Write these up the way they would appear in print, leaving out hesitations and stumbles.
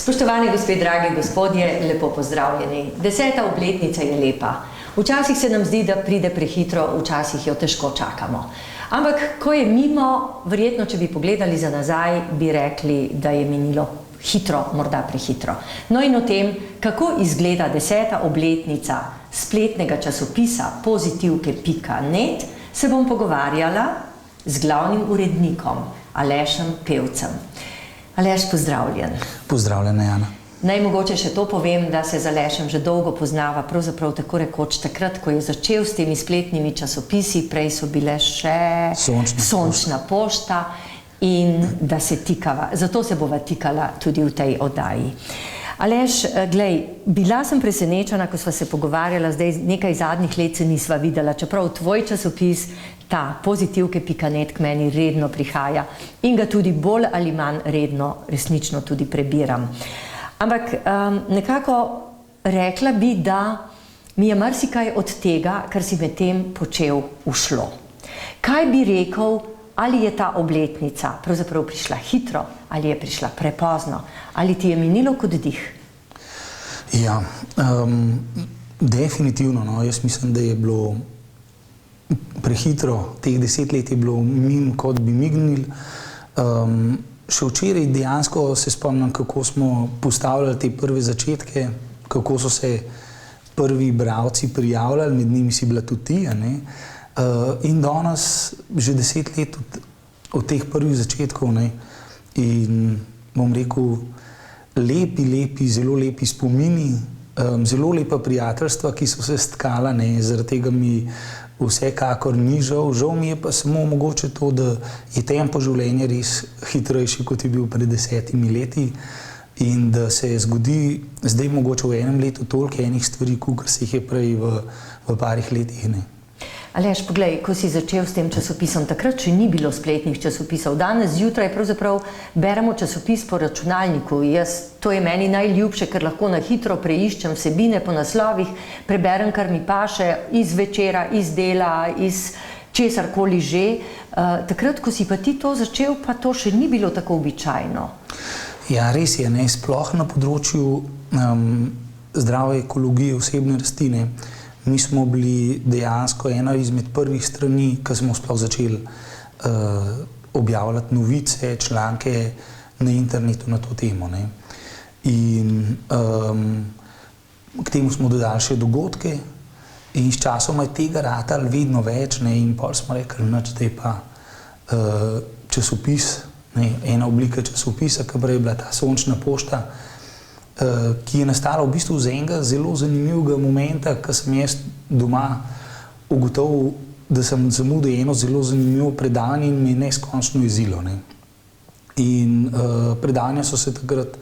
Spoštovani gospe, dragi gospodje, lepo pozdravljeni. 10. obletnica je lepa. Včasih se nam zdi, da pride prehitro, včasih jo težko čakamo. Ampak, ko je mimo, verjetno, če bi pogledali za nazaj, bi rekli, da je minilo hitro, morda prehitro. No in o tem, kako izgleda 10. obletnica spletnega časopisa pozitivke.net, se bom pogovarjala z glavnim urednikom, Alešem Pevcem. Aleš, pozdravljen. Pozdravljena, Jana. Naj mogoče še to povem, da se z Alešem že dolgo poznava, pravzaprav tako rekoč takrat, ko je začel s temi spletnimi časopisi, prej so bile še Sončna pošta in da se tikava. Zato se bova tikala tudi v tej oddaji. Aleš, glej, bila sem presenečena, ko sva se pogovarjala, zdaj nekaj zadnjih let se nisva videla, čeprav tvoj časopis, ta pozitivke.net k meni redno prihaja in ga tudi bolj ali manj redno resnično tudi prebiram. Ampak nekako rekla bi, da mi je marsikaj od tega, kar si med tem počel, ušlo. Kaj bi rekel, ali je ta obletnica pravzaprav prišla hitro, ali je prišla prepozno, ali ti je minilo kot dih? Ja, definitivno, no. Jaz mislim, da je bilo prehitro, teh 10 let je bilo mimo, kot bi mignil. Še včeraj dejansko se spomnim, kako smo postavljali te prve začetke, kako so se prvi bralci prijavljali, med njimi si bila tudi ti, ne? In danes že 10 let od teh prvih začetkov, ne? In bom rekel, lepi, zelo lepi spomini, zelo lepa prijateljstva, ki so se stkala, ne? Zaradi tega mi vsekakor ni žal. Žal mi je pa samo mogoče to, da je tempo življenja res hitrejši, kot je bil pred 10 leti in da se zgodi zdaj mogoče v enem letu toliko enih stvari, kakor se jih je prej v parih letih, ne. Aleš, poglej, ko si začel s tem časopisom, takrat še ni bilo spletnih časopisov. Danes zjutraj pravzaprav beremo časopis po računalniku. To je meni najljubše, ker lahko na hitro preiščem vsebine po naslovih, preberem, kar mi paše iz večera, iz dela, iz česarkoli že. Takrat, ko si pa ti to začel, pa to še ni bilo tako običajno. Ja, res je, ne, sploh na področju zdrave ekologije, osebne rastline. Mi smo bili dejansko ena izmed prvih strani, ki smo sploh začeli objavljati novice, članke na internetu na to temo, ne. In k temu smo dodali še dogodke in s časoma je tega ratalo vedno več, ne, in pol smo rekli, nič, da je pa časopis, ne, ena oblika časopisa, ki prej je bila ta Sončna pošta, ki je nastala v bistvu z enega zelo zanimivega momenta, ko sem jaz doma ugotovil, da sem zamudil eno zelo zanimivo predanje in me je neskončno jezilo, ne. In predanja so se takrat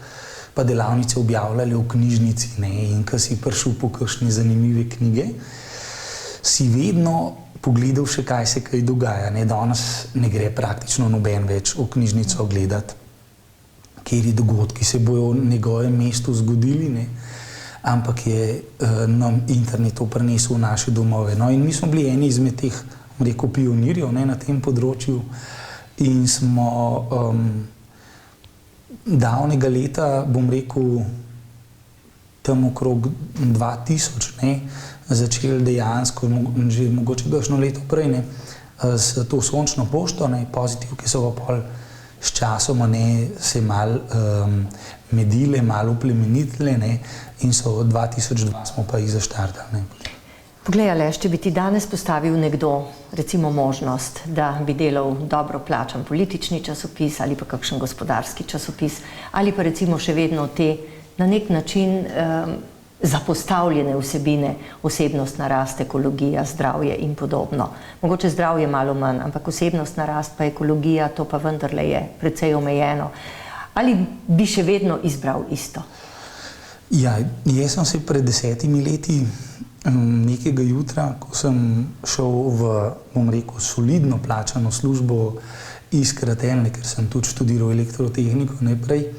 pa delavnice objavljale v knjižnici, ne, in ko si prišel po kakšne zanimive knjige, si vedno pogledal še, kaj se kaj dogaja, ne. Danes ne gre praktično noben več v knjižnico gledati, kateri dogodki se bojo v njegovem mestu zgodili, ne? Ampak je nam internet to prinesel v naše domove. No, in mi smo bili eni izmed teh, rekel, pionirjev, ne, na tem področju in smo davnega leta, bom rekel, tam okrog 2000, ne, začeli dejansko, že mogoče kakšno leto prej, ne, s to Sončno pošto, ne, pozitivke so pa pol s časoma, ne, se malo medile, malo oplemenitile, ne, in so 2002 smo pa jih zaštartali, ne. Poglej, Aleš, če bi ti danes postavil nekdo, recimo možnost, da bi delal dobro plačan politični časopis ali pa kakšen gospodarski časopis, ali pa recimo še vedno te na nek način zapostavljene vsebine, osebnostna rast, ekologija, zdravje in podobno. Mogoče zdravje malo manj, ampak osebnostna rast pa ekologija, to pa vendarle je precej omejeno. Ali bi še vedno izbral isto? Ja, jaz sem se pred 10 leti nekega jutra, ko sem šel v, bom rekel, solidno plačano službo iz Kratelne, ker sem tudi študiral elektrotehniko najprej,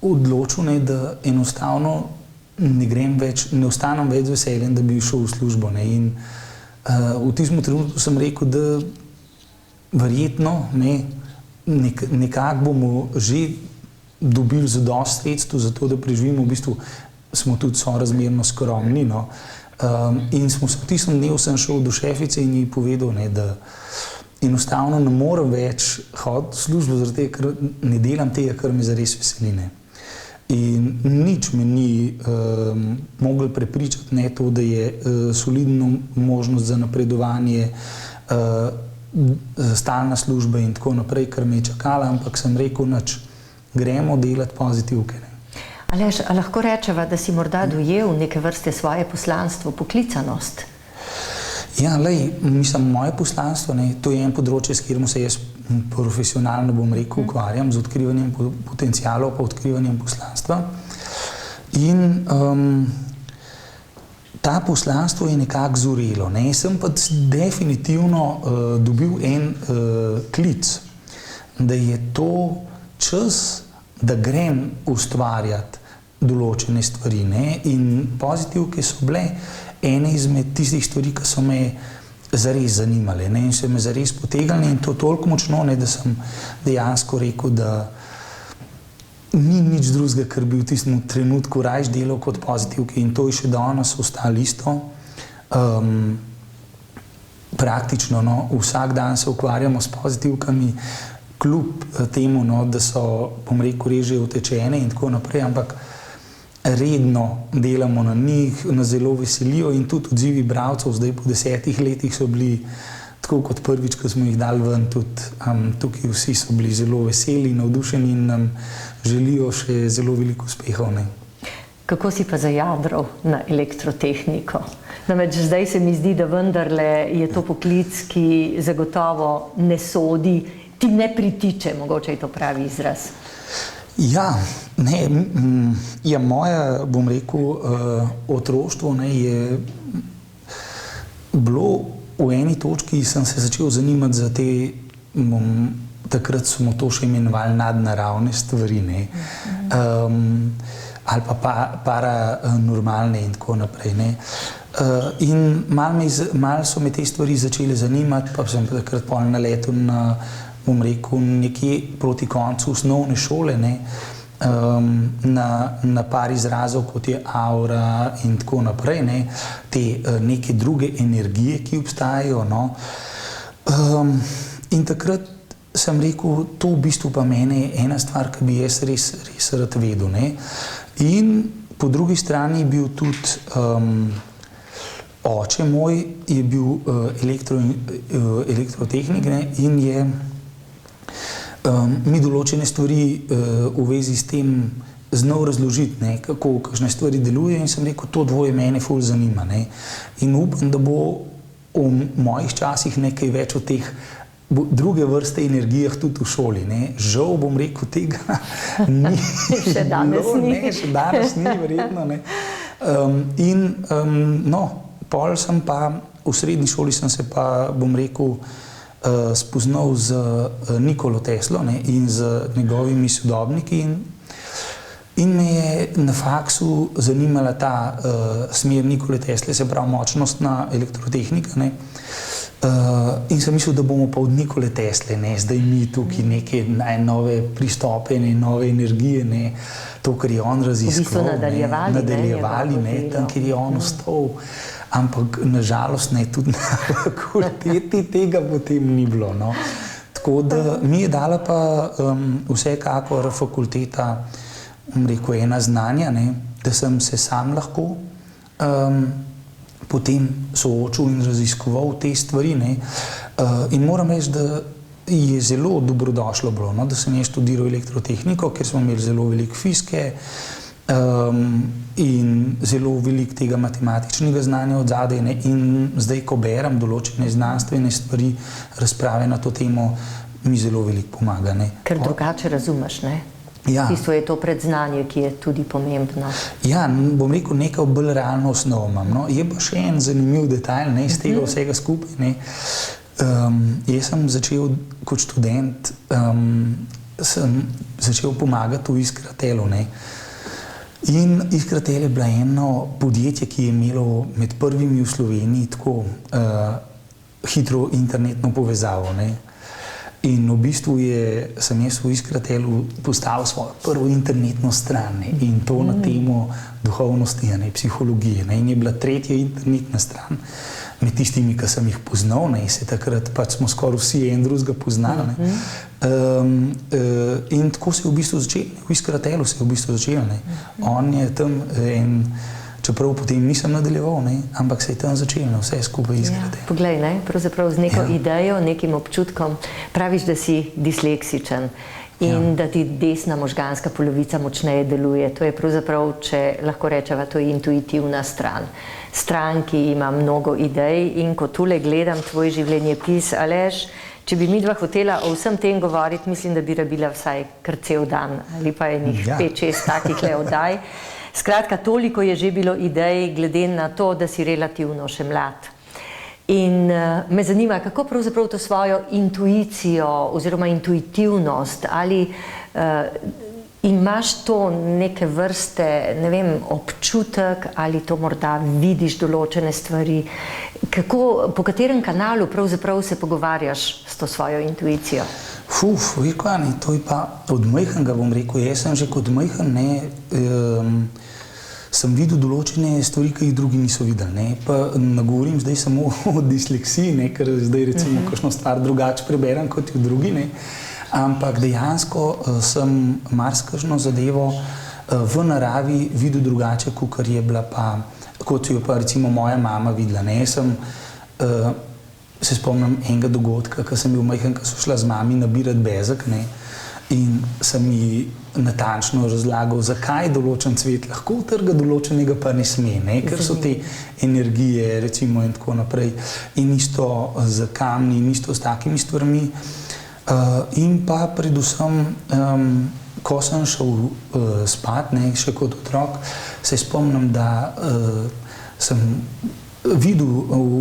odločil, ne, da enostavno ne ostanem več z veseljem, da bi šel v službo, ne. In v tistem trenutku sem rekel, da verjetno, ne, nekako bomo že dobili zadosti sredstev za to, da preživimo. V bistvu smo tudi sorazmerno skromni. No. In smo se v tistem dnevu sem šel do šefice in ji povedal, ne, da enostavno ne morem več hoditi v službo, zaradi tega, ker ne delam tega, kar me zares veseli. Ne. In nič me ni moglo prepričati, ne to, da je solidno možnost za napredovanje, stalna služba in tako naprej, kar me je čakala, ampak sem rekel, nič, gremo delati pozitivke. Ne. Aleš, a lahko rečeva, da si morda dojel neke vrste svoje poslanstvo, poklicanost? Ja, mislim, moje poslanstvo, ne, to je en področje, s katerim se jaz profesionalno, bom rekel, ukvarjam, z odkrivanjem potencialov, pa odkrivanjem poslanstva. In ta poslanstvo je nekako zorelo. Ne. Sem pa definitivno dobil en klic, da je to čas, da grem ustvarjati določene stvari. Ne. In pozitivke so bile ene izmed tistih stvari, ki so me zares zanimale, ne, in so me zares potegnile in to toliko močno, ne, da sem dejansko rekel, da ni nič drugega, kar bi v tistem trenutku rajš delal kot pozitivke in to je še danes ostalo isto. Praktično, no, vsak dan se ukvarjamo s pozitivkami, kljub temu, no, da so, bom rekel, res že utečene in tako naprej, ampak redno delamo na njih, nas zelo veselijo in tudi odzivi bralcev zdaj po 10 letih so bili tako kot prvič, ko smo jih dali ven, tudi tukaj vsi so bili zelo veseli, navdušeni in nam želijo še zelo veliko uspehov. Ne. Kako si pa zajadral na elektrotehniko? Namreč zdaj se mi zdi, da vendarle je to poklic, ki zagotovo ne sodi, ti ne pritiče, mogoče je to pravi izraz. Ja, ne, ja, moje, bom rekel, otroštvo, ne, je bilo v eni točki, sem se začel zanimati za te, takrat smo to še imenovali nadnaravne stvari, ne, ali pa paranormalne in tako naprej. Ne. In malo so me te stvari začele zanimati, pa sem takrat pol naletel na, bom rekel, nekje proti koncu osnovne šole, ne, na par izrazov, kot je aura in tako naprej, ne, te neke druge energije, ki obstajajo. No. In takrat sem rekel, to v bistvu pa mene je ena stvar, ki bi jaz res rad vedel. Ne. In po drugi strani je bil tudi oče moj, je bil elektrotehnik, ne, in je mi določene stvari v vezi s tem znal razložiti, ne, kako kakšne stvari delujejo in sem rekel, to dvoje mene ful zanima. Ne. In upam, da bo v mojih časih nekaj več o teh druge vrste energijah tudi v šoli. Ne. Žal bom rekel, tega ni. Še danes ni. Ne, še danes ni, verjetno. Ne. No, pol sem pa, v srednji šoli sem se pa, bom rekel, spoznal z Nikolo Teslo, ne, in z njegovimi sodobniki in me je na faksu zanimala ta smer Nikole Tesle, se pravi močnostna elektrotehnika. Ne. In sem mislil, da bomo pa od Nikole Tesle, ne, zdaj mi tukaj neke nove pristope, ne, nove energije, ne, to, kar je on raziskoval, v bistvu nadaljevali, ne, tam, kjer je on ostal. Ampak nažalost ne, tudi na fakulteti tega potem ni bilo. No. Tako da mi je dala pa vsekakor fakulteta, bom rekel, ena znanja, ne, da sem se sam lahko potem soočil in raziskoval te stvari. Ne. In moram reči, da je zelo dobrodošlo bilo, no, da sem jaz študiral elektrotehniko, ker smo imeli zelo veliko fizike, in zelo veliko tega matematičnega znanja od zadaj, ne, in zdaj, ko berem določene znanstvene stvari, razprave na to temo, mi zelo veliko pomaga. Ne. Ker drugače razumeš, ne? Ja. V bistvu je to predznanje, ki je tudi pomembno. Ja, bom rekel, nekaj bolj realno osnovo imam. No. Je pa še en zanimiv detajl, ne, iz tega vsega skupaj. Ne. Jaz sem začel kot študent, sem začel pomagati v Iskratelu, ne. In Iskratel je bila eno podjetje, ki je imelo med prvimi v Sloveniji tako hitro internetno povezavo. Ne. In v bistvu sem jaz v Iskratelu postavil svojo prvo internetno stran, ne, in to na temo duhovnosti, ne, psihologije. Ne, in je bila tretja internetna stran med tistimi, ki sem jih poznal, ne, se takrat pač smo skoraj vsi en drugega poznali. Ne. In tako se je v bistvu začelo, v Iskratelu se je v bistvu začelo. Ne. On je tam čeprav potem nisem nadaljeval, ne, ampak se je tam začelo vse skupaj izgraditi. Ja, poglej, ne, pravzaprav z neko idejo, nekim občutkom, praviš, da si disleksičen in da ti desna možganska polovica močneje deluje. To je pravzaprav, če lahko rečeva, to je intuitivna stran. Stran, ki ima mnogo idej, in ko tule gledam tvoj življenjepis, Aleš, če bi midva hotela o vsem tem govoriti, mislim, da bi rabila vsaj kar cel dan ali pa enih 5-6 takih le oddaj. Skratka, toliko je že bilo idej, glede na to, da si relativno še mlad. In me zanima, kako pravzaprav to svojo intuicijo oziroma intuitivnost, ali imaš to neke vrste, ne vem, občutek, ali to morda vidiš določene stvari, po katerem kanalu pravzaprav se pogovarjaš s to svojo intuicijo? Vekani, to je pa od majhnega, bom rekel, jaz sem že kot majhen, sem videl določene stvari, ki jih drugi niso videli, ne, pa ne govorim zdaj samo o disleksiji, ne, ker zdaj recimo kakšno stvar drugače preberem kot jo drugi, ne, ampak dejansko sem marsikakšno zadevo v naravi videl drugače, kot je bila pa, kot jo pa recimo moja mama videla, ne, sem se spomnim enega dogodka, ko sem bil majhen, ko so šla z mami nabirati bezek, ne, in sem ji natančno razlagal, zakaj določen cvet lahko utrga, določenega pa ne sme, ne, ker so te energije, recimo, in tako naprej. In isto z kamni, in isto s takimi stvarmi. In pa predvsem, ko sem šel spat, ne, še kot otrok, se spomnim, da sem videl,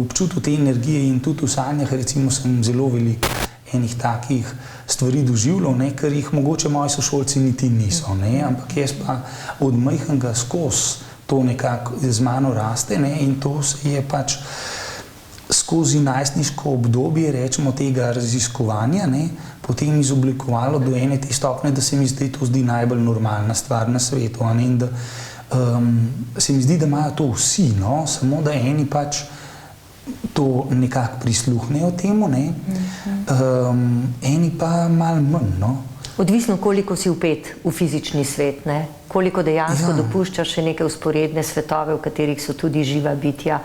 občutil te energije in tudi v sanjah, recimo, sem zelo veliko enih takih stvari doživljal, ne, ker jih mogoče moji sošolci niti niso, ne, ampak jaz pa od majhnega skozi to nekako z mano raste, ne, in to se je pač skozi najstniško obdobje, rečemo, tega raziskovanja, ne, potem izoblikovalo do ene te stopnje, da se mi zdaj to zdi najbolj normalna stvar na svetu, ne, in da se mi zdi, da imajo to vsi, no, samo da eni pač to nekako prisluhnejo temu, ne, eni pa malo manj, no. Odvisno, koliko si vpet v fizični svet, ne, koliko dejansko dopuščaš še neke vzporedne svetove, v katerih so tudi živa bitja,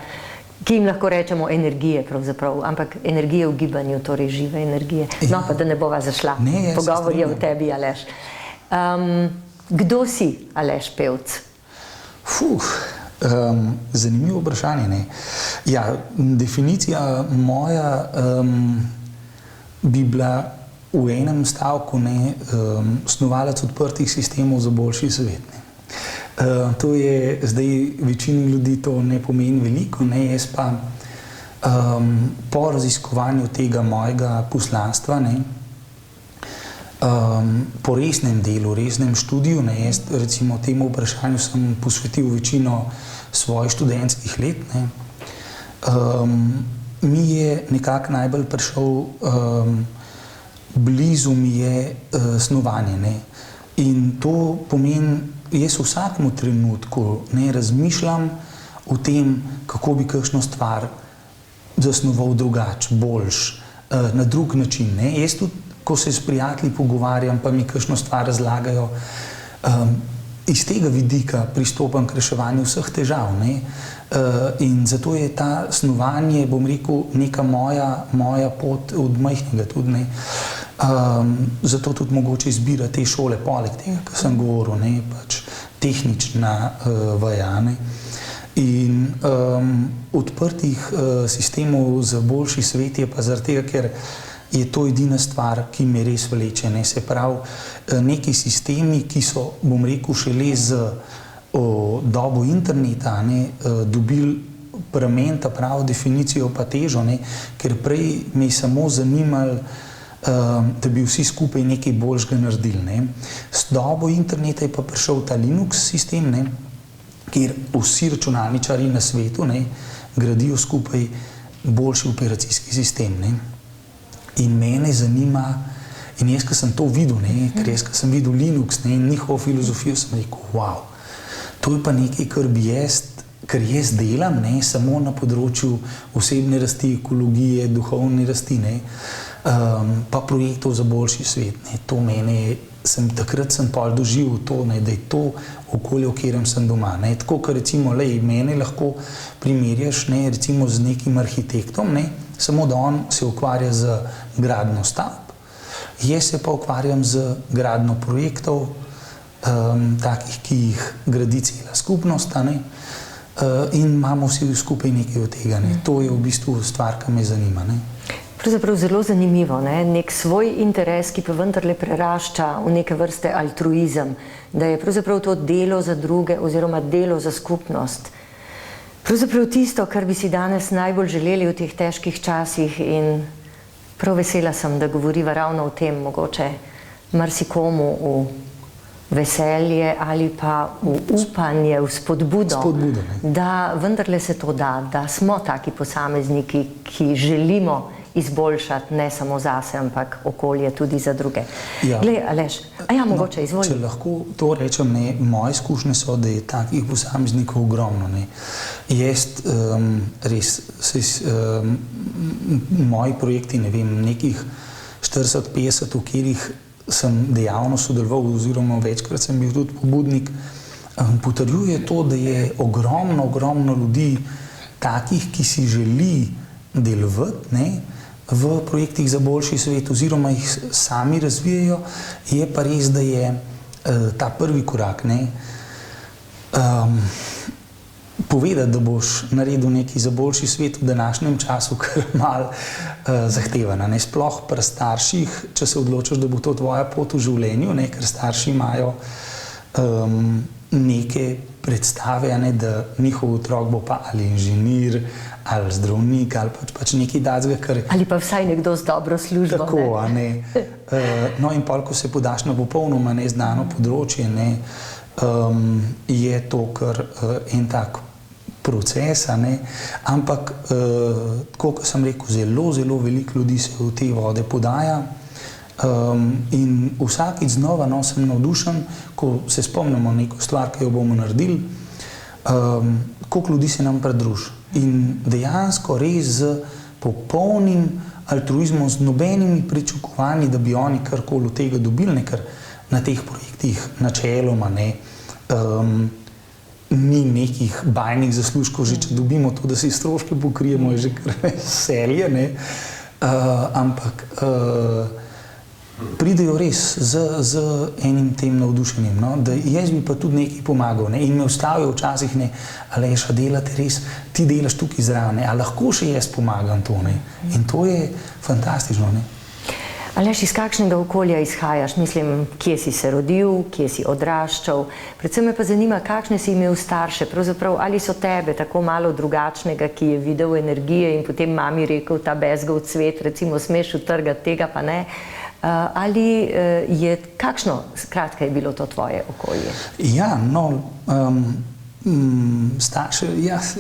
ki jim lahko rečemo energije pravzaprav, ampak energije v gibanju, torej žive energije. No, pa da ne bova zašla. Pogovor je o tebi, Aleš. Kdo si, Aleš Pevc? Zanimivo vprašanje, ne. Ja, definicija moja bi bila v enem stavku, ne, snovalec odprtih sistemov za boljši svet, ne. To je zdaj večini ljudi to ne pomeni veliko, ne, jaz pa po raziskovanju tega mojega poslanstva, ne, po resnem delu, resnem študiju, ne, jaz recimo temu vprašanju sem posvetil večino svojih študentskih let, ne, mi je nekako najbolj prišel, blizu mi je snovanje, ne, in to pomeni, jaz v vsakem trenutku ne razmišljam o tem, kako bi kakšno stvar zasnoval drugače, boljš, na drug način, ne, jaz tudi, ko se s prijatelji pogovarjam, pa mi kakšno stvar razlagajo, iz tega vidika pristopam k reševanju vseh težav, ne, in zato je ta snovanje, bom rekel, neka moja pot od majhnega tudi, ne, zato tudi mogoče izbira te šole, poleg tega, kar sem govoril, ne, pač tehnična vaja, ne, in odprtih sistemov za boljši svet je pa zaradi tega, ker je to edina stvar, ki me res vleče, ne, se pravi, neki sistemi, ki so, bom rekel, šele z dobo interneta, ne, dobili pri meni ta pravo definicijo pa težo, ne, ker prej me je samo zanimalo, da bi vsi skupaj nekaj boljšega naredili, ne. S dobo interneta je pa prišel ta Linux sistem, ne, kjer vsi računalničarji na svetu, ne, gradijo skupaj boljši operacijski sistem, ne. In mene zanima, in jaz, ko sem to videl, ker jaz, ko sem videl Linux in njihovo filozofijo, sem rekel, wow, to je pa nekaj, kar jaz delam, samo na področju osebne rasti, ekologije, duhovne rasti, pa projektov za boljši svet. To mene, takrat sem pol doživel to, da je to okolje, v katerem sem doma. Tako, ker recimo, mene lahko primerjaš recimo z nekim arhitektom, samo da on se ukvarja z gradnjo stavb, jaz se pa ukvarjam z gradnjo projektov, takih, ki jih gradi cela skupnost, in imamo vsi skupaj nekaj od tega. To je v bistvu stvar, ki me zanima. Pravzaprav zelo zanimivo, nek svoj interes, ki pa vendarle prerašča v neke vrste altruizem, da je pravzaprav to delo za druge oziroma delo za skupnost. Pravzaprav tisto, kar bi si danes najbolj želeli v teh težkih časih, in prav vesela sem, da govoriva ravno o tem, mogoče marsikomu v veselje ali pa v upanje, v spodbudo, da vendarle se to da, da smo taki posamezniki, ki želimo izboljšati ne samo zase, ampak okolje tudi za druge. Glej, Aleš, mogoče izvoli. Če lahko to rečem, moje izkušnje so, da je takih posameznikov ogromno. Jaz res, moji projekti, nekih 40-50, v katerih sem dejavno sodeloval, oziroma večkrat sem bil tudi pobudnik, potrjuje to, da je ogromno ljudi takih, ki si želi delovati, v projektih za boljši svet, oziroma jih sami razvijajo. Je pa res, da je ta prvi korak, povedati, da boš naredil nekaj za boljši svet v današnjem času, kar malo zahtevana. Sploh pri starših, če se odločiš, da bo to tvoja pot v življenju, ker starši imajo neke predstave, da njihov otrok bo pa ali inženir, ali zdravnik, ali pač nekaj takega, kar... Ali pa vsaj nekdo z dobro službo. Tako, No in pol, ko se podaš na popolnoma neznano področje, je to kar en tak proces, ampak, tako kot sem rekel, zelo veliko ljudi se v te vode podaja, in vsakič znova sem navdušen, ko se spomnimo neko stvar, ki jo bomo naredili, koliko ljudi se nam pridruži. In dejansko res z popolnim altruizmom, z nobenimi pričakovanji, da bi oni karkoli od tega dobili, ker na teh projektih načeloma ni nekih bajnih zaslužkov, že če dobimo to, da si stroške pokrijemo, je že kar veselje, ampak pridejo res z enim tem navdušenjem, da jaz bi pa tudi nekaj pomagal, in me ustavijo včasih, Aleš, a delate res, ti delaš tukaj zraven, a lahko še jaz pomagam to, in to je fantastično. Aleš, iz kakšnega okolja izhajaš? Mislim, kje si se rodil, kje si odraščal? Predvsem me pa zanima, kakšne si imel starše, pravzaprav ali so tebe tako malo drugačnega, ki je videl energije in potem mami rekel, ta bezgov cvet, recimo smeš utrgati, tega pa ne. Ali je, kakšno, skratka, je bilo to tvoje okolje? Ja, starše,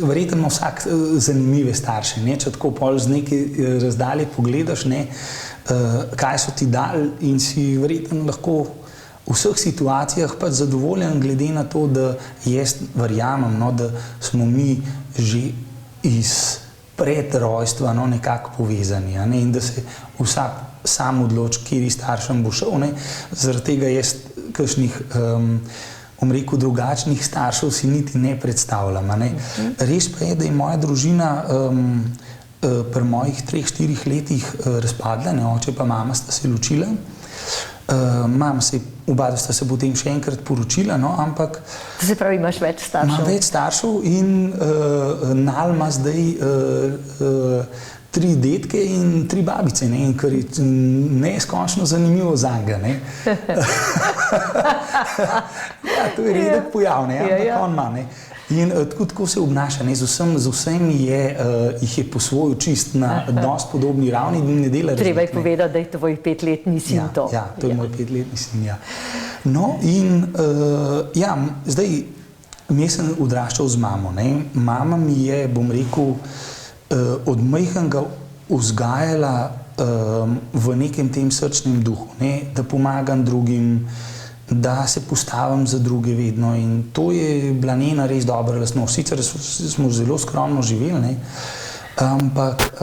verjetno ima vsak zanimive starše, če tako pol z neke razdalje pogledaš, kaj so ti dali, in si verjetno lahko v vseh situacijah pač zadovoljen, glede na to, da jaz verjamem, da smo mi že iz predrojstva nekako povezani, in da se vsak sam odloči, kjeri staršem bo šel. Zaradi tega jaz kakšnih, rekel, drugačnih staršev si niti ne predstavljam. Res pa je, da je moja družina pri mojih 3-4 letih razpadla, oče pa mama sta se ločila. Oba sta se potem še enkrat poročila, ampak... To se pravi, imaš več staršev? Imam več staršev in Nal ima zdaj 3 dedke in 3 babice, kar je neskončno zanimivo zanj. To je redek pojav, ampak on ima. In tako se obnaša, z vsemi jih je posvojil čist na dosti podobni ravni in ne dela razlik. Treba je povedati, da je tvoj 5-letni sin to. Ja, to je moj 5-letni sin, ja. No in zdaj, jaz sem odraščal z mamo. Mama mi je, bom rekel, od majhnega vzgajala v nekem tem srčnem duhu, ne? Da pomagam drugim, da se postavim za druge vedno in to je bila njena res dobra lastnost. Sicer smo zelo skromno živeli, ne? Ampak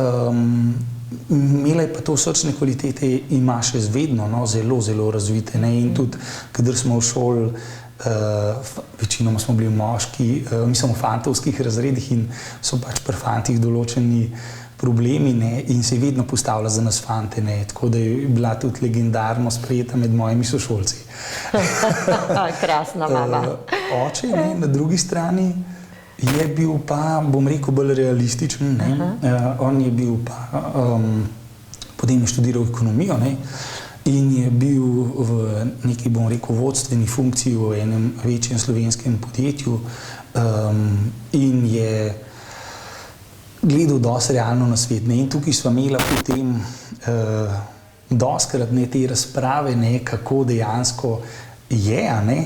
imela je pa to srčne kvalitete, ima še vedno, no? Zelo, zelo razvite, ne? In tudi, kadar smo v šoli, večinoma smo bili moški, mislim v fantovskih razredih in so pač pri fantih določeni problemi, ne, in se je vedno postavila za nas fante, ne, tako da je bila tudi legendarno sprejeta med mojimi sošolci. Krasna mama. Oče, ne, na drugi strani je bil pa, bom rekel, bolj realističen, ne. On je bil pa, potem je študiral ekonomijo, ne, in je bil v neki, bom rekel, vodstveni funkciji v enem večjem slovenskem podjetju in je gledal dosti realno na svet, ne, in tukaj sva imela potem dostikrat, ne, te razprave, ne, kako dejansko je, ne,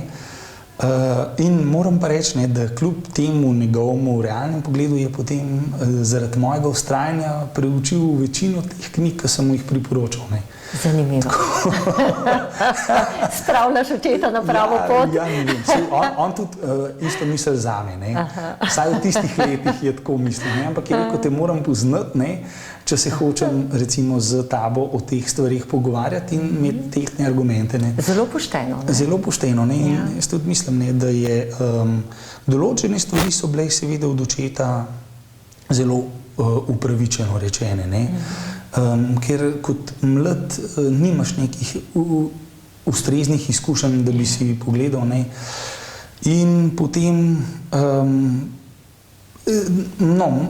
in moram pa reči, ne, da kljub temu njegovemu realnem pogledu je potem zaradi mojega vztrajanja preučil večino teh knjig, ki sem mu jih priporočal, ne. Zanimivo. Spravljaš očeta na pravo pot? Ja, ne vem. On tudi isto misli zame, ne. Vsaj v tistih letih je tako mislil, ne. Ampak je rekel, te moram poznati, ne, če se hočem recimo z tabo o teh stvarih pogovarjati in imeti tehtne argumente, ne. Zelo pošteno, ne. Zelo pošteno, ne. In jaz tudi mislim, ne, da je določene stvari so bile seveda od očeta zelo upravičeno rečene, ne. Ker kot mlad nimaš nekih ustreznih izkušenj, da bi si pogledal, ne. In potem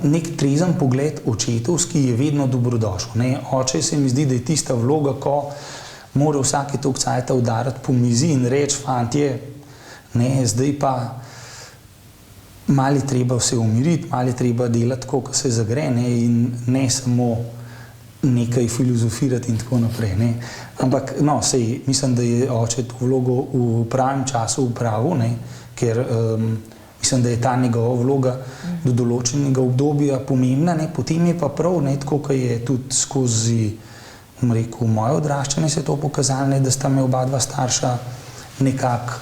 nek trezen pogled očetovski je vedno dobrodošel, ne. Oče se mi zdi, da je tista vloga, ko mora vsake toliko cajta udariti po mizi in reči, fantje, ne, zdaj pa malo je treba vse umiriti, malo je treba delati tako, kot se zagre, ne, in ne samo nekaj filozofirati in tako naprej, ne. Ampak, no, sej, mislim, da je oče to vlogo v pravem času upravil, ne, ker mislim, da je ta njegova vloga do določenega obdobja pomembna, ne. Potem je pa prav, ne, tako, kot je tudi skozi, bom rekel, moje odraščanje se to pokazalo, ne, da sta me oba dva starša nekako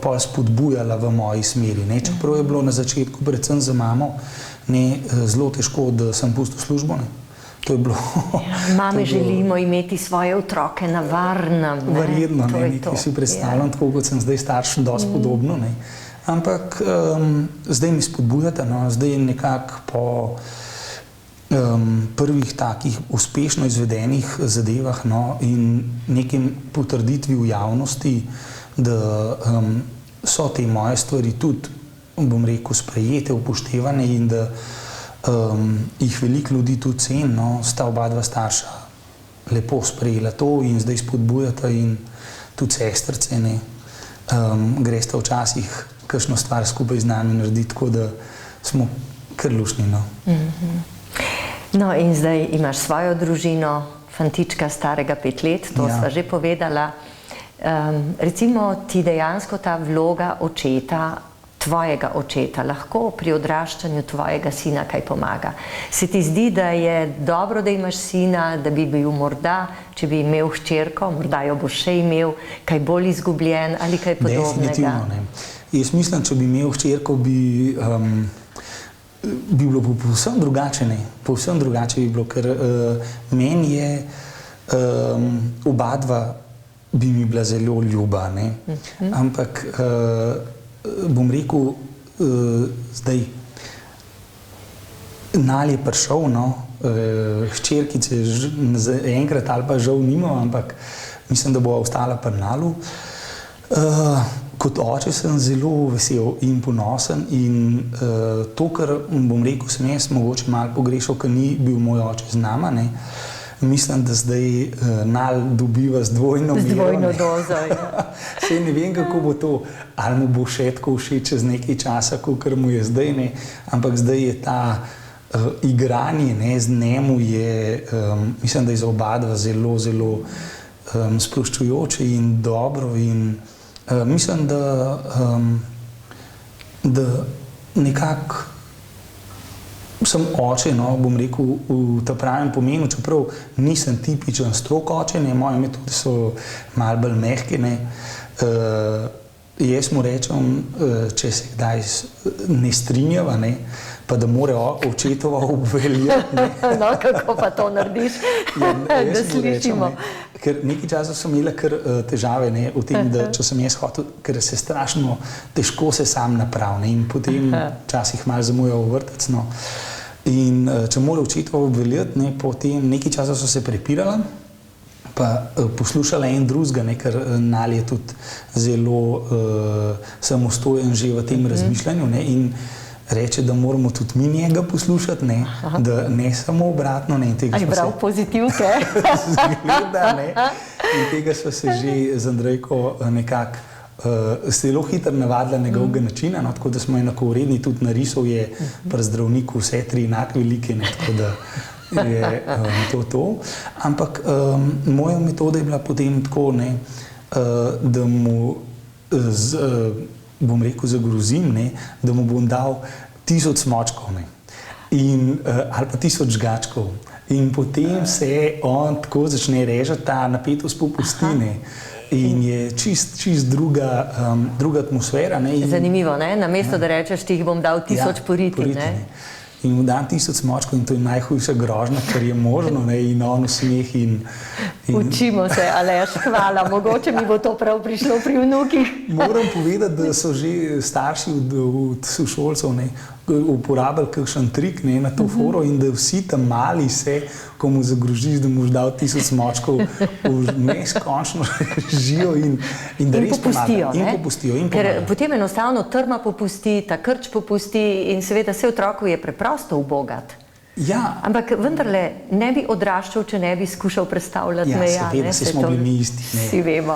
pol spodbujala v moji smeri, ne. Čeprav je bilo na začetku, predvsem za mamo, ne, zelo težko, da sem pustil službo, ne. To je bilo... Mame želimo imeti svoje otroke na varnem, ne. Verjetno, ne, nekaj si predstavljam, tako kot sem zdaj starš, dosti podobno, ne. Ampak zdaj mi spodbujate, no, zdaj nekako po prvih takih uspešno izvedenih zadevah, no, in nekem potrditvi v javnosti, da so te moje stvari tudi, bom rekel, sprejete, upoštevane in da jih veliko ljudi tudi ceni, no, sta oba dva starša lepo sprejela to in zdaj spodbujata in tudi sestrce, ne, gresta včasih kakšno stvar skupaj z nami narediti, tako da smo kar luštni, no. No, in zdaj imaš svojo družino, fantička starega 5 let, to sva že povedala. Recimo ti dejansko ta vloga očeta, tvojega očeta, lahko pri odraščanju tvojega sina kaj pomaga. Se ti zdi, da je dobro, da imaš sina, da bi bil morda, če bi imel hčerko, morda jo boš še imel, kaj bolj izgubljen ali kaj podobnega? Definitivno, ne. Jaz mislim, če bi imel hčerko, bi bilo povsem drugače, ne. Povsem drugače bi bilo, ker meni je oba dva bi mi bila zelo ljuba, ne. Ampak bom rekel, zdaj, Nal je prišel, no, hčerkice enkrat ali pa žal nimam, ampak mislim, da bo ostala pri Nalu. Kot oče sem zelo vesel in ponosen in to, kar bom rekel, sem jaz mogoče malo pogrešal, ker ni bil moj oče z nama, ne. Mislim, da zdaj Nal dobiva z dvojno mero. Z dvojno dozo, ja. Saj ne vem, kako bo to, ali mu bo še tako všeč čez nekaj časa, kakor mu je zdaj, ne. Ampak zdaj je ta igranje, ne, z njemu je, mislim, da je za oba dva zelo, zelo sproščujoče in dobro in mislim, da nekako sem oče, no, bom rekel, v ta pravem pomenu, čeprav nisem tipičen strok oče, ne, moje metode so malo bolj mehke, ne. Jaz mu rečem, če se kdaj ne strinjava, ne, pa da mora očetova obveljati. No, kako pa to narediš, da slišimo? Ker nekaj časa sem imela kar težave, ne, v tem, da če sem jaz hotel, ker se strašno težko se sam napravi, ne, in potem včasih malo zamujal v vrtec, no. In če mora očetova obveljati, ne, potem nekaj časa so se prepirala, pa poslušala en drugega, ne, ker Nali je tudi zelo samostojen že v tem razmišljanju, ne, in reče, da moramo tudi mi njega poslušati, ne, da ne samo obratno. Ne, aj bral pozitivke. Zgleda, ne, in tega sva se že z Andrejko nekako zelo hitro navadila njegovega načina, no, tako da smo enakovredni, tudi narisal je pri zdravniku vse tri enako velike, ne, tako da je to. Ampak moja metoda je bila potem tako, ne, da mu bom rekel, zagrozim, ne, da mu bom dal 1000 smočkov, ne, in, ali pa 1000 žgačkov. In potem se on tako začne režati, ta napetost popusti, ne, in je čist druga atmosfera. Ne, in, zanimivo, ne? Namesto da rečeš, ti jih bom dal 1000 poriti, ne? In mu dam 1000 smočkov in to je najhujša grožnja, kar je možno, ne, in on smeh in... Učimo se, Aleš, hvala, mogoče mi bo to prav prišlo pri vnukih. Moram povedati, da so že starši od sošolcev, ne, uporabili kakšen trik, ne, na to foro in da vsi tam mali se, ko mu zagrožiš, da mu dal 1000 smočkov, neskončno žijo in da res pomagajo. In popustijo. Ker potem enostavno trma popusti, ta krč popusti in seveda vse otroku je preprosto ubogat. Ja. Ampak vendarle ne bi odraščal, če ne bi skušal predstavljati meja. Ja, seveda, se smo bili mi isti. Vsi vemo.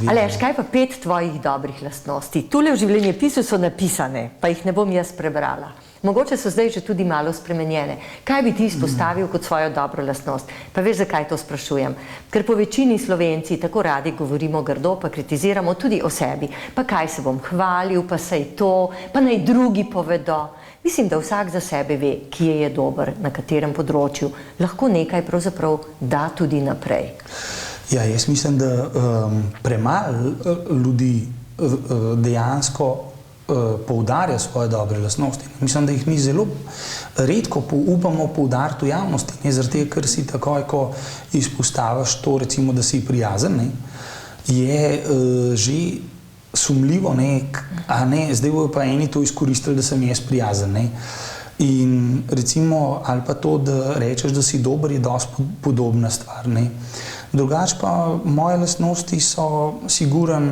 Aleš, kaj pa 5 tvojih dobrih lastnosti? Tule v življenjepisu so napisane, pa jih ne bom jaz prebrala. Mogoče so zdaj že tudi malo spremenjene. Kaj bi ti izpostavil kot svojo dobro lastnost? Pa veš, zakaj to sprašujem? Ker po večini Slovenci tako radi govorimo grdo, pa kritiziramo tudi o sebi. Pa kaj se bom hvalil, pa saj to, pa naj drugi povedo. Mislim, da vsak za sebe ve, kje je dober, na katerem področju, lahko nekaj pravzaprav da tudi naprej. Ja, jaz mislim, da premalo ljudi dejansko poudarja svoje dobre lastnosti. Mislim, da jih mi zelo redko upamo poudariti v javnosti, ne, zaradi tega, ker si takoj, ko izpostaviš to, recimo, da si prijazen, ne, je že sumljivo, ne, a ne, zdaj bojo pa eni to izkoristili, da sem jaz prijazen, ne. In recimo, ali pa to, da rečeš, da si dober, je dosti podobna stvar, ne. Drugače pa moje lastnosti so siguren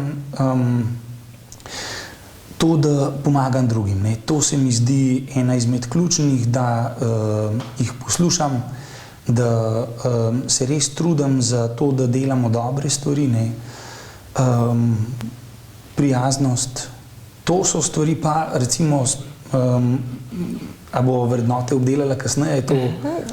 to, da pomagam drugim, ne. To se mi zdi ena izmed ključnih, da jih poslušam, da se res trudim za to, da delamo dobre stvari, ne. Prijaznost, to so stvari pa, recimo, a bo vrednote obdelala kasneje, to...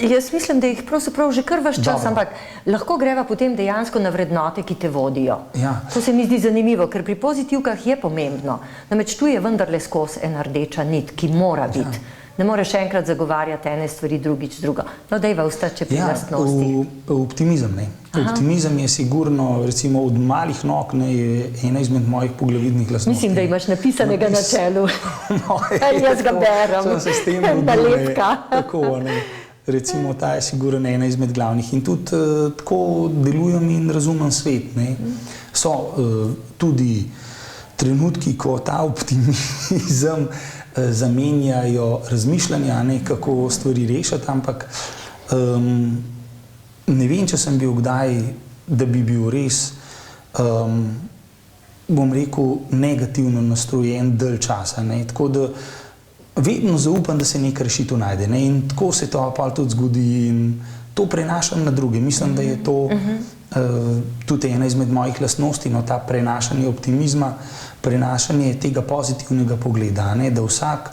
Jaz mislim, da jih pravzaprav že kar vaš čas, ampak lahko greva potem dejansko na vrednote, ki te vodijo. Ja. To se mi zdi zanimivo, ker pri pozitivkah je pomembno, namreč tu je vendarle skozi ena rdeča nit, ki mora biti. Ja. Ne moreš enkrat zagovarjati ene stvari, drugič drugo. No, dejva ostati, če pri lastnosti. Optimizem, ne. Optimizem je sigurno, recimo, od malih nog, ne, je ena izmed mojih poglavitnih lastnosti. Mislim, da imaš napisanega na čelu. Jaz ga berem. Sem se s tem rodil, tako, ne. Recimo, ta je sigurno ena izmed glavnih. In tudi tako delujem in razumem svet, ne. So tudi trenutki, ko ta optimizem zamenjajo razmišljanja, ne, kako stvari rešiti, ampak ne vem, če sem bil kdaj, da bi bil res, bom rekel, negativno nastrojen dalj časa, ne, tako da vedno zaupam, da se neka rešitev najde, ne, in tako se to pa tudi zgodi in to prenašam na druge. Mislim, da je to tudi ena izmed mojih lastnosti, no, ta prenašanje optimizma, prenašanje tega pozitivnega pogleda, ne, da vsak,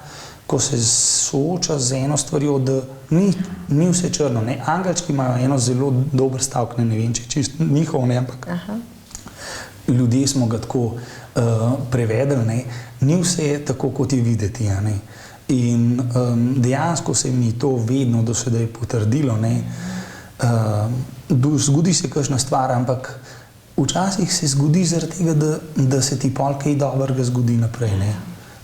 ko se sooča z eno stvarjo, da ni vse črno, ne. Angelčki imajo eno zelo dober stavek, ne vem, če čisto njihov, ne, ampak ljudje smo ga tako prevedli, ne, ni vse tako, kot je videti, ne. In dejansko se mi to vedno do sedaj potrdilo. Zgodi se kakšna stvar, ampak včasih se zgodi zaradi tega, da se ti pol kaj dobrega zgodi naprej.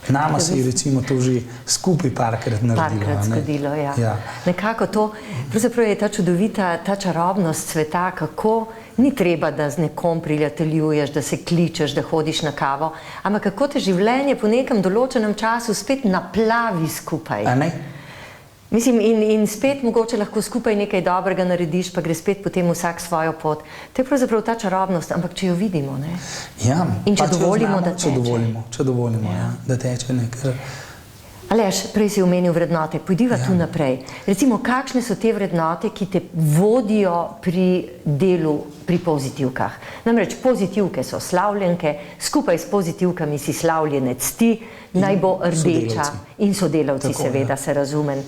Nama se je recimo to že skupaj parkrat naredilo. Parkrat zgodilo, ja. Nekako to, pravzaprav je ta čudovita, ta čarobnost sveta, kako ni treba, da z nekom prijateljuješ, da se kličeš, da hodiš na kavo, ampak kako te življenje po nekem določenem času spet naplavi skupaj. A ne? Mislim, in spet mogoče lahko skupaj nekaj dobrega narediš, pa gre spet potem vsak svojo pot. To je pravzaprav ta čarobnost, ampak če jo vidimo, ne? Ja, in če dovolimo, da teče. Če dovolimo, da teče nekaj. Aleš, prej si omenil vrednote, pojdiva tu naprej. Recimo, kakšne so te vrednote, ki te vodijo pri delu pri pozitivkah? Namreč pozitivke so slavljenke, skupaj s pozitivkami si slavljenec ti, naj bo rdeča in sodelavci, seveda, se razumem.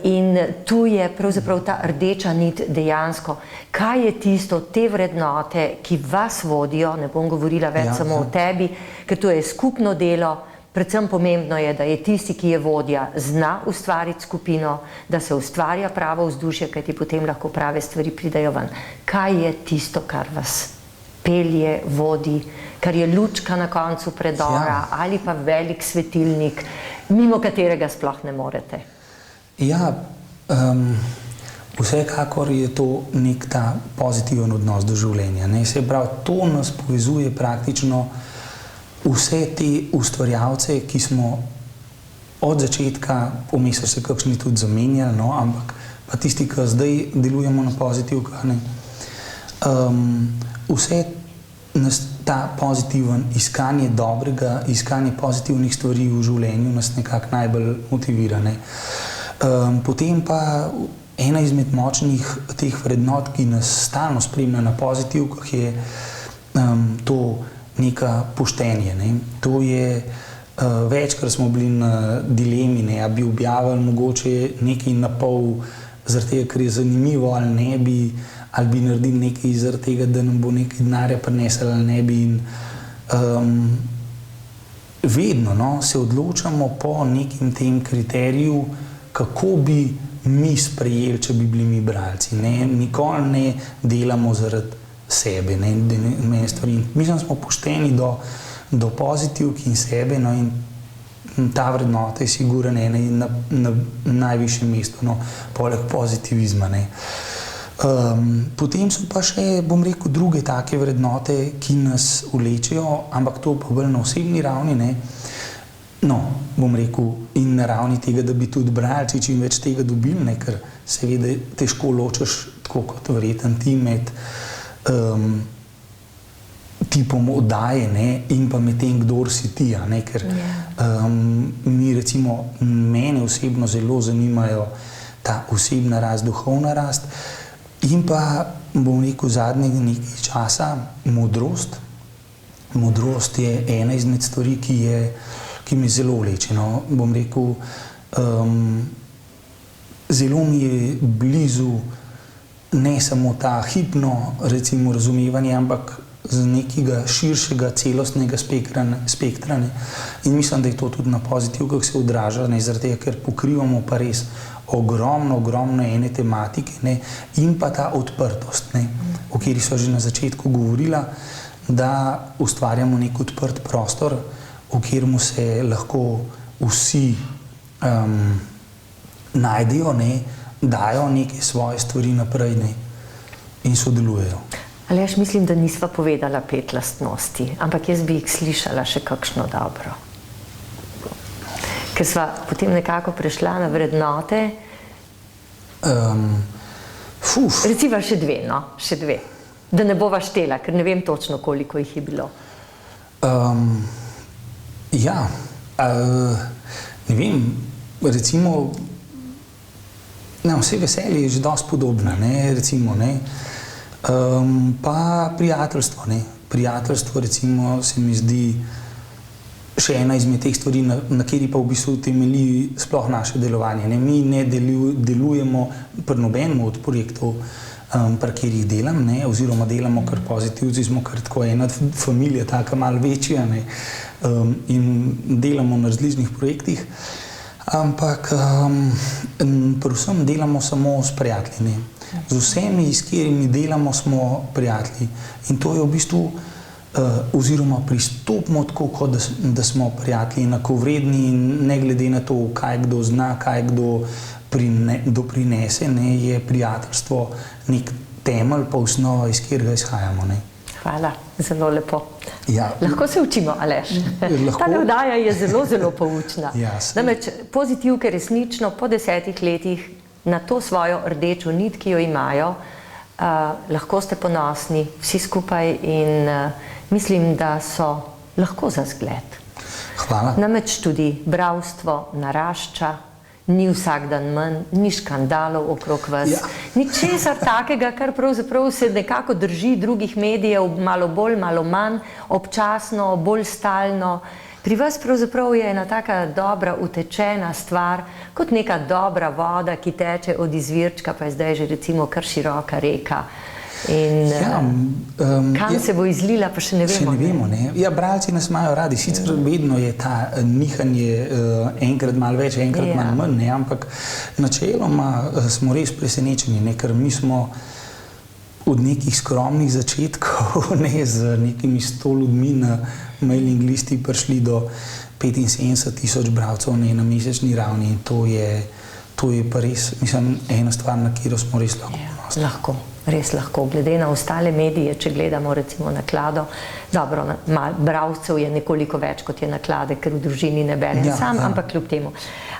In tu je pravzaprav ta rdeča nit dejansko. Kaj je tisto, te vrednote, ki vas vodijo, ne bom govorila več samo o tebi, ker to je skupno delo, predvsem pomembno je, da je tisti, ki je vodja, zna ustvariti skupino, da se ustvarja pravo vzdušje, kajti potem lahko prave stvari pridejo ven. Kaj je tisto, kar vas pelje, vodi, kar je lučka na koncu predora ali pa velik svetilnik, mimo katerega sploh ne morete? Ja, vsekakor je to nek ta pozitiven odnos do življenja. Se pravi, to nas povezuje praktično vse te ustvarjalce, ki smo od začetka, vmes so se kakšni tudi zamenjali, ampak pa tisti, ki zdaj delujemo na pozitivkah, vse nas ta pozitiven, iskanje dobrega, iskanje pozitivnih stvari v življenju nas nekako najbolj motivira. Potem pa ena izmed močnih teh vrednot, ki nas stalno spremlja na pozitivkah, je to neka poštenje. To je, večkrat smo bili na dilemi, a bi objavili mogoče nekaj na pol, zaradi tega, ker je zanimivo, ali ne bi, ali bi naredili nekaj zaradi tega, da nam bo nekaj denarja prinesel, ali ne bi. Vedno se odločamo po nekem tem kriteriju, kako bi mi sprejeli, če bi bili mi bralci. Nikoli ne delamo zaradi sebe. Mislim, da smo pošteni do pozitivk in sebe, in ta vrednota je sigurno ena na najvišjem mestu, poleg pozitivizma. Potem so pa še, bom rekel, druge take vrednote, ki nas vlečejo, ampak to pa bolj na osebni ravni, bom rekel, in na ravni tega, da bi tudi bralci čim več tega dobili, ker seveda težko ločeš, tako kot verjetno ti, med tipom oddaje in pa med tem, kdor si ti. Ker mi, recimo, mene osebno zelo zanimajo ta osebna rast, duhovna rast in pa, bom rekel, zadnjega nekaj časa modrost. Modrost je ena izmed stvari, ki mi zelo vleče. Bom rekel, zelo mi je blizu ne samo ta hipno, recimo, razumevanje, ampak z nekega širšega, celostnega spektra. In mislim, da je to tudi na pozitivkah se odraža, zaradi tega, ker pokrivamo pa res ogromno ene tematike in pa ta odprtost, o kateri so že na začetku govorila, da ustvarjamo nek odprt prostor, v katerem se lahko vsi najdejo, dajo neke svoje stvari naprej in sodelujejo. Aleš, mislim, da nisva povedala 5 lastnosti, ampak jaz bi jih slišala še kakšno dobro. Ker sva potem nekako prešla na vrednote. Reciva še 2, še 2. Da ne bova štela, ker ne vem točno, koliko jih je bilo. Ne vem, recimo, vse veselje je že dosti podobno, recimo, pa prijateljstvo. Prijateljstvo, recimo, se mi zdi še ena izmed teh stvari, na kateri pa v bistvu temelji sploh naše delovanje. Mi ne delujemo pri nobenem od projektov, pri katerih delam, oziroma delamo kar pozitivci, smo kar tako ena familija, taka malo večja, in delamo na različnih projektih. ampak predvsem delamo samo s prijatelji. Z vsemi, s katerimi delamo, smo prijatelji. In to je v bistvu, oziroma pristopimo tako, kot da smo prijatelji, enakovredni, ne glede na to, kaj kdo zna, kaj kdo doprinese, je prijateljstvo nek temelj, pa osnova, iz katerega izhajamo. Hvala, zelo lepo. Ja. Lahko se učimo, Aleš. Ta oddaja je zelo, zelo poučna. Namreč pozitivke resnično po 10 letih na to svojo rdečo nit, ki jo imajo, lahko ste ponosni vsi skupaj in mislim, da so lahko za zgled. Hvala. Namreč tudi bralstvo narašča, ni vsak dan manj, ni škandalov okrog vas, ničesar takega, kar pravzaprav se nekako drži drugih medijev, malo bolj, malo manj, občasno, bolj stalno. Pri vas pravzaprav je ena taka dobra, utečena stvar, kot neka dobra voda, ki teče od izvirčka, pa je zdaj že recimo kar široka reka. In kam se bo izlila, pa še ne vemo. Še ne vemo, ne. Ja, bralci nas imajo radi, sicer vedno je ta nihanje enkrat malo več, enkrat malo manj, ne, ampak načeloma smo res presenečeni, ne, ker mi smo od nekih skromnih začetkov, ne, z nekimi 100 ljudmi na mailing listi prišli do 75,000 bralcev na mesečni ravni. To je pa res, mislim, ena stvar, na katero smo res lahko ponosni. Lahko, res lahko. Glede na ostale medije, če gledamo recimo Naklado, dobro, bralcev je nekoliko več, kot je Naklade, ker v družini ne berem sam, ampak kljub temu.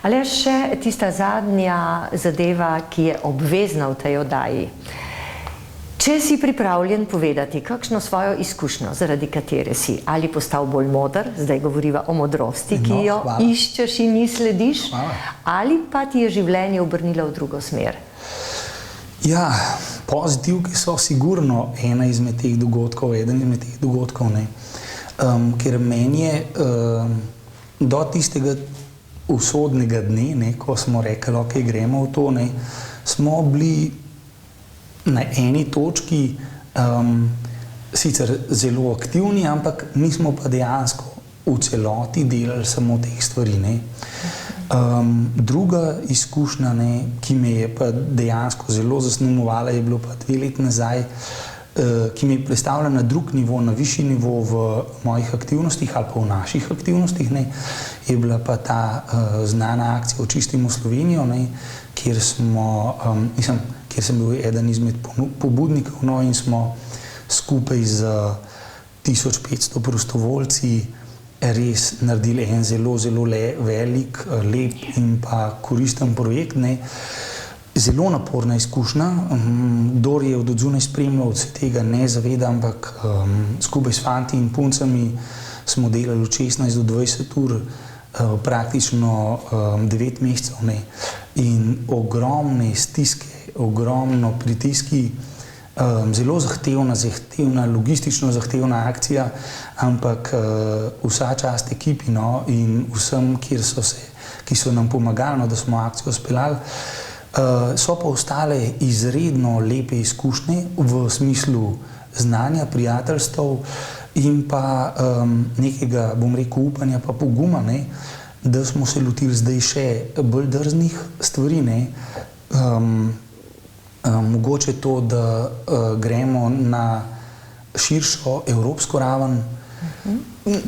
Ali je še tista zadnja zadeva, ki je obvezna v tej oddaji? Če si pripravljen povedati kakšno svojo izkušnjo, zaradi katere si ali postal bolj moder, zdaj govoriva o modrosti, ki jo iščeš in ji slediš, ali pa ti je življenje obrnilo v drugo smer? Ja, pozitivke so sigurno eden izmed teh dogodkov, ne. Ker meni je do tistega usodnega dne, ne, ko smo rekli, ok, gremo v to, ne, smo bili na eni točki sicer zelo aktivni, ampak nismo pa dejansko v celoti delali samo teh stvari, ne. Druga izkušnja, ne, ki me je pa dejansko zelo zasnovala, je bilo pa 2 leti nazaj, ki me je predstavila na drug nivo, na višji nivo v mojih aktivnostih ali pa v naših aktivnostih, ne, je bila pa ta znana akcija Očistimo Slovenijo, ne, kjer sem bil eden izmed pobudnikov, no, in smo skupaj z 1500 prostovoljci res naredili en zelo, zelo velik, lep in pa koristen projekt, ne. Zelo naporna izkušnja, kdor je od odzunaj spremljal, se tega ne zaveda, ampak skupaj s fanti in puncami smo delali od 16 do 20 ur, praktično 9 mesecev, ne. In ogromne stiske, ogromno pritiski, zelo zahtevna, logistično zahtevna akcija, ampak vsa čast ekipi, no, in vsem, ki so nam pomagali, no, da smo akcijo speljali. So pa ostale izredno lepe izkušnje v smislu znanja, prijateljstev in pa nekega, bom rekel, upanja pa poguma, ne, da smo se lotili zdaj še bolj drznih stvari, ne. Mogoče to, da gremo na širšo evropsko raven.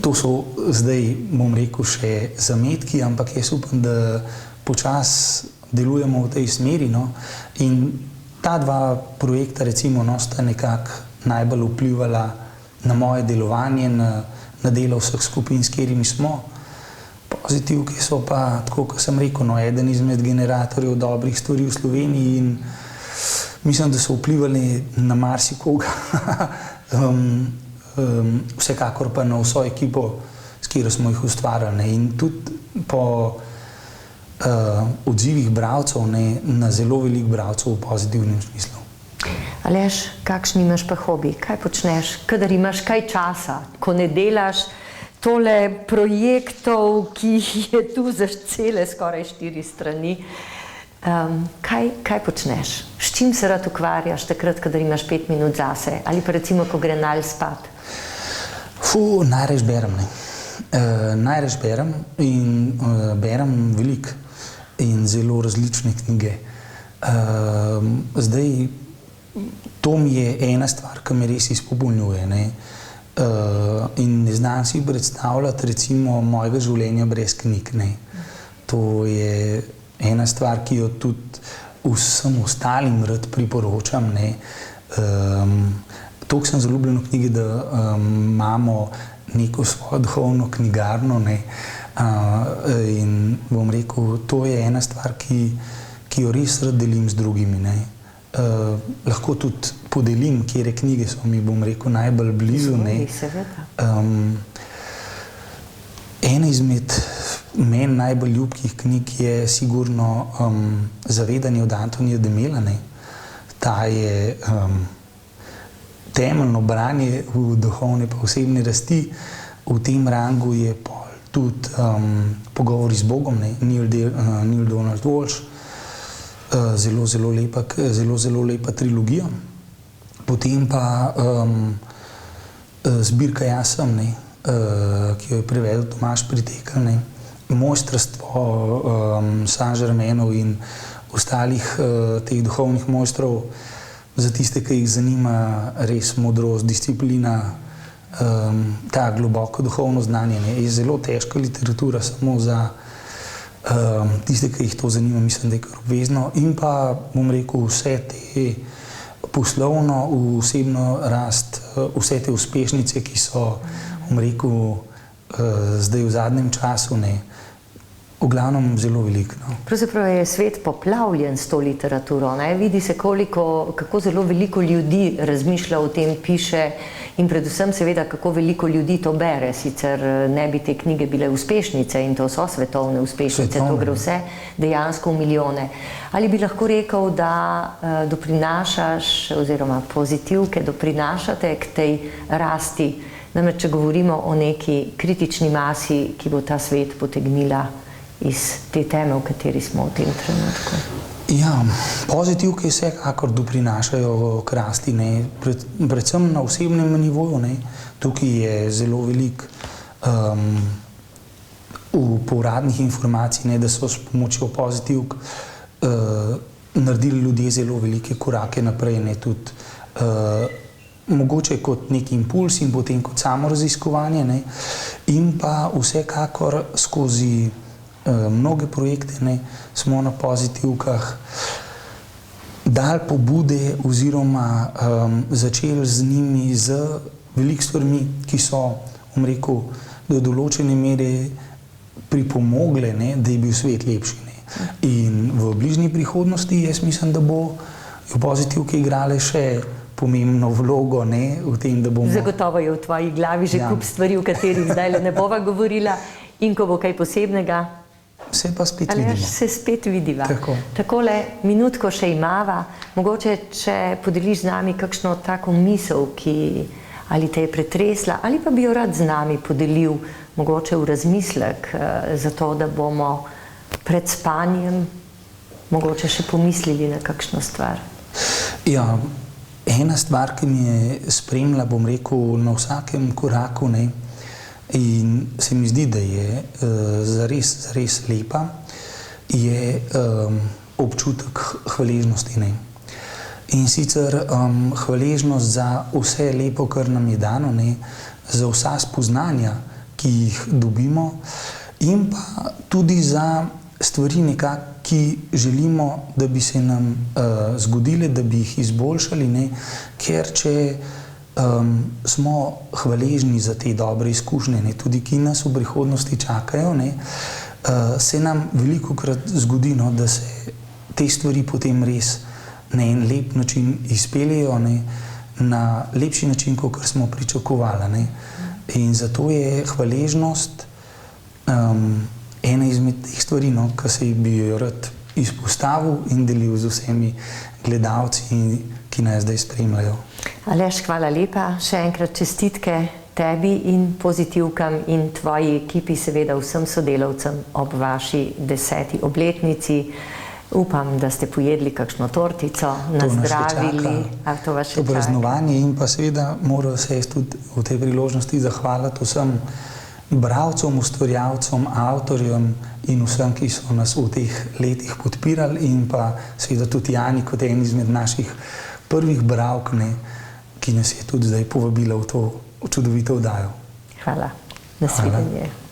To so zdaj, bom rekel, še zametki, ampak jaz upam, da počasi delujemo v tej smeri, no. In ta dva projekta, recimo, no, sta nekako najbolj vplivala na moje delovanje, na delo vseh skupin, s katerimi smo. Pozitivke so pa, tako kot sem rekel, no, eden izmed generatorjev dobrih stvari v Sloveniji in mislim, da so vplivali na marsikoga. Vsekakor pa na vso ekipo, s katero smo jih ustvarjali. In tudi po odzivih bralcev, na zelo veliko bralcev v pozitivnem smislu. Aleš, kakšen imaš pa hobi? Kaj počneš, kadar imaš kaj časa, ko ne delaš tole projektov, ki je tu za cele skoraj 4 strani? Kaj počneš? S čim se rad ukvarjaš takrat, kadar imaš 5 minut zase? Ali pa recimo, ko gre Nal spat? Najraje berem, ne. Najraje berem in berem veliko. in zelo različne knjige. Zdaj, to mi je ena stvar, ki me res izpopolnjuje, ne. In ne znam si predstavljati recimo mojega življenja brez knjig, ne. To je ena stvar, ki jo tudi vsem ostalim rad priporočam, ne. Toliko sem zaljubljen v knjigi, da imamo neko svojo duhovno knjigarno, ne. In bom rekel, to je ena stvar, ki jo res rad delim z drugimi, ne. Lahko tudi podelim, katere knjige so mi, bom rekel, najbolj blizu, ne. Ena izmed meni najbolj ljubkih knjig je sigurno Zavedanje od Antonija Demela, ne. Ta je temeljno branje v duhovne pa osebne rasti. V tem rangu je tudi Pogovori z Bogom, ne, Neil Donald Walsh. Zelo lepa trilogija. Potem pa zbirka Jaz sem, ne, ki jo je prevedel Tomaž Pritekelj, ne. Mojstrstvo Saint-Germainov in ostalih teh duhovnih mojstrov, za tiste, ki jih zanima res modrost, disciplina, ta globoko duhovno znanje, ne, je zelo težka literatura, samo za tiste, ki jih to zanima, mislim, da je kar obvezno. In pa, bom rekel, vse te poslovno, osebno rast, vse te uspešnice, ki so, bom rekel, zdaj v zadnjem času, ne, v glavnem zelo veliko. No. Pravzaprav je svet poplavljen s to literaturo, ne? Vidi se, kako zelo veliko ljudi razmišlja o tem, piše in predvsem seveda, kako veliko ljudi to bere. Sicer ne bi te knjige bile uspešnice in to so svetovne uspešnice, to gre vse dejansko v milijone. Ali bi lahko rekel, da doprinašaš oziroma pozitivke doprinašate k tej rasti, namreč če govorimo o neki kritični masi, ki bo ta svet potegnila iz te teme, v kateri smo v tem trenutku? Ja, pozitivke vsekakor doprinašajo k rasti, ne, predvsem na osebnem nivoju, ne. Tukaj je zelo veliko povratnih informacij, ne, da so s pomočjo pozitivk naredili ljudje zelo velike korake naprej, ne, tudi mogoče kot nek impuls in potem kot samo raziskovanje, ne, in pa vsekakor skozi mnoge projekte, ne, smo na pozitivkah dali pobude oziroma začeli z njimi z veliko stvarmi, ki so, bom rekel, do določene mere pripomogle, ne, da je bil svet lepši. Ne. In v bližnji prihodnosti jaz mislim, da bojo pozitivke igrale še pomembno vlogo, ne, v tem, da bomo... Zagotovo je v tvoji glavi že kup stvari, o katerih zdaj ne bova govorila, in ko bo kaj posebnega, se pa spet vidimo. Se spet vidiva. Tako. Takole minutko še imava, mogoče, če podeliš z nami kakšno tako misel, ki ali te je pretresla, ali pa bi jo rad z nami podelil, mogoče v razmislek, zato da bomo pred spanjem mogoče še pomislili na kakšno stvar. Ja, ena stvar, ki mi je spremljala, bom rekel, na vsakem koraku, ne, in se mi zdi, da je zares lepa, je občutek hvaležnosti, ne. In sicer hvaležnost za vse lepo, kar nam je dano, ne, za vsa spoznanja, ki jih dobimo, in pa tudi za stvari nekako, ki želimo, da bi se nam zgodile, da bi jih izboljšali, ne, ker če smo hvaležni za te dobre izkušnje, ne, tudi ki nas v prihodnosti čakajo, ne, se nam velikokrat zgodi, no, da se te stvari potem res na en lep način izpeljejo, ne, na lepši način, kot smo pričakovali, ne. In zato je hvaležnost ena izmed teh stvari, no, ki se bi jo rad izpostavil in delil z vsemi gledalci, ki nas zdaj spremljajo. Aleš, hvala lepa. Še enkrat čestitke tebi in pozitivkam in tvoji ekipi, seveda vsem sodelavcem ob vaši 10. obletnici. Upam, da ste pojedli kakšno tortico, nazdravili. To vas še čaka. Praznovanje in pa seveda moram se tudi v tej priložnosti zahvaliti vsem bralcem, ustvarjalcem, avtorjem in vsem, ki so nas v teh letih podpirali, in pa seveda tudi Jani kot en izmed naših prvih bralk, ki nas je tudi zdaj povabila v to čudovito oddajo. Hvala. Nasvidenje.